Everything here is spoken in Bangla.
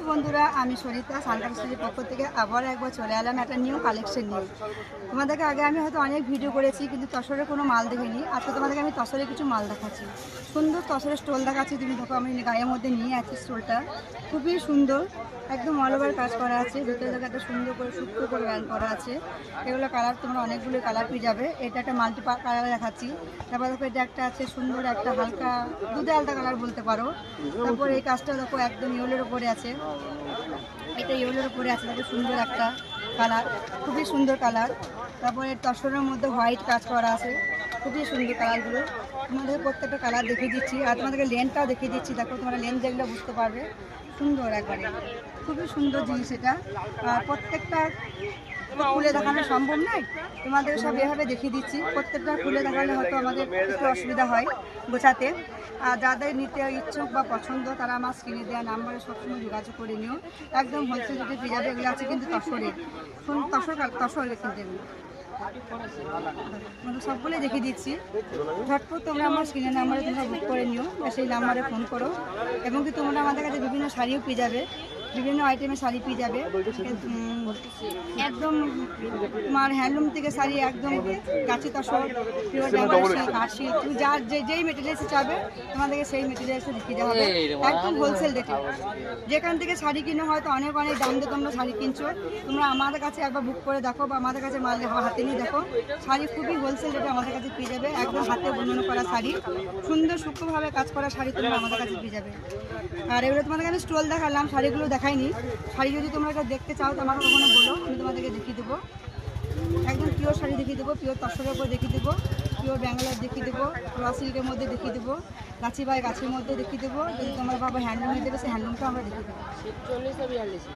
বন্ধুরা, আমি সরিতা সানকার স্টোরির পক্ষ থেকে আবার একবার চলে এলাম একটা নিউ কালেকশন নিয়ে। তোমাদেরকে আগে আমি হয়তো অনেক ভিডিও করেছি, কিন্তু তসরের কোনো মাল দেখিনি। আজকে তোমাদেরকে আমি তসরের কিছু মাল দেখাচ্ছি। সুন্দর তসরের স্টোল দেখাচ্ছি। তুমি দেখো, আমি গায়ের মধ্যে নিয়ে আছি স্টোলটা, খুবই সুন্দর, একদম অল ওভার কাজ করা আছে। ভিতরে দেখো একটা সুন্দর করে সূক্ষ্ম করে গান করা আছে। এগুলো কালার তোমরা অনেকগুলো কালার পেয়ে যাবে। এটা একটা মাল্টি কালার দেখাচ্ছি। তারপর দেখো এটা একটা আছে সুন্দর একটা হালকা দুধে আলতা কালার বলতে পারো। তারপর এই কাজটা দেখো একদম ইয়েলোর উপরে আছে। এটা ইয়েলোর উপরে আছে, দেখো সুন্দর একটা কালার, খুবই সুন্দর কালার। তারপরে তসরের মধ্যে হোয়াইট কাজ করা আছে, খুবই সুন্দর কালারগুলো। তোমাদের প্রত্যেকটা কালার দেখিয়ে দিচ্ছি, আর তোমাদেরকে লেনটাও দেখিয়ে দিচ্ছি। দেখো, তোমরা লেন দেখলে বুঝতে পারবে, সুন্দর একবারে, খুবই সুন্দর জিনিস এটা। প্রত্যেকটা খুলে দেখানো সম্ভব নয়, তোমাদের সব এভাবে দেখিয়ে দিচ্ছি। প্রত্যেকটা খুলে দেখালে হয়তো আমাদের একটু অসুবিধা হয় গোছাতে। আর যাদের নিতে ইচ্ছুক বা পছন্দ, তারা আমার স্ক্রিনে দেওয়া নাম্বারে সবসময় যোগাযোগ করে নিও। একদম হোলসেল রেটে পেয়ে যাবে। এগুলো আছে কিন্তু তসরের, তসরের কিন্তু এগুলো সবগুলো দেখিয়ে দিচ্ছি। ঝটপট তোমরা আমার স্ক্রিনের নাম্বারে তোমরা বুক করে নিও বা সেই নাম্বারে ফোন করো। এবং কি তোমরা আমাদের কাছে বিভিন্ন শাড়িও পেয়ে যাবে, বিভিন্ন আইটেমের শাড়ি পেয়ে যাবে। একদম তোমার হ্যান্ডলুম থেকে শাড়ি, একদম গাছি তসর, পিওর জামাশি, কাশি, তুমি যার যেই মেটেরিয়ালসে চাবে তোমাদেরকে সেই মেটেরিয়ালসে দেখিয়ে দেওয়া হবে একদম হোলসেল রেটে। যেখান থেকে শাড়ি কিনে হয়তো অনেক অনেক দাম দিয়ে তোমরা শাড়ি কিনছো, তোমরা আমাদের কাছে একবার বুক করে দেখো বা আমাদের কাছে মাল হাতে নিয়ে দেখো। শাড়ি খুবই হোলসেল রেটে আমাদের কাছে পেয়ে যাবে। একদম হাতে বুননো করা শাড়ি, সুন্দর সূক্ষ্মভাবে কাজ করা শাড়ি তোমরা আমাদের কাছে পেয়ে যাবে। আর এগুলো তোমাদেরকে আমি স্টল দেখালাম, শাড়িগুলো দেখাইনি। শাড়ি যদি তোমরা এটা দেখতে চাও তো আমাকে কখনো বলো, আমি তোমাদেরকে দেখিয়ে দেবো। একদম পিওর শাড়ি দেখিয়ে দেবো, পিওর তসরের উপর দেখিয়ে দেবো, পিওর ব্যাঙ্গালোর দেখিয়ে দেবো, র সিল্কের মধ্যে দেখিয়ে দেবো, গাছি বাই গাছের মধ্যে দেখিয়ে দেবো। যদি তোমার বাবা হ্যান্ডলুমে দেবে, সেই হ্যান্ডলুমটা আমরা দেখিয়ে দেবো।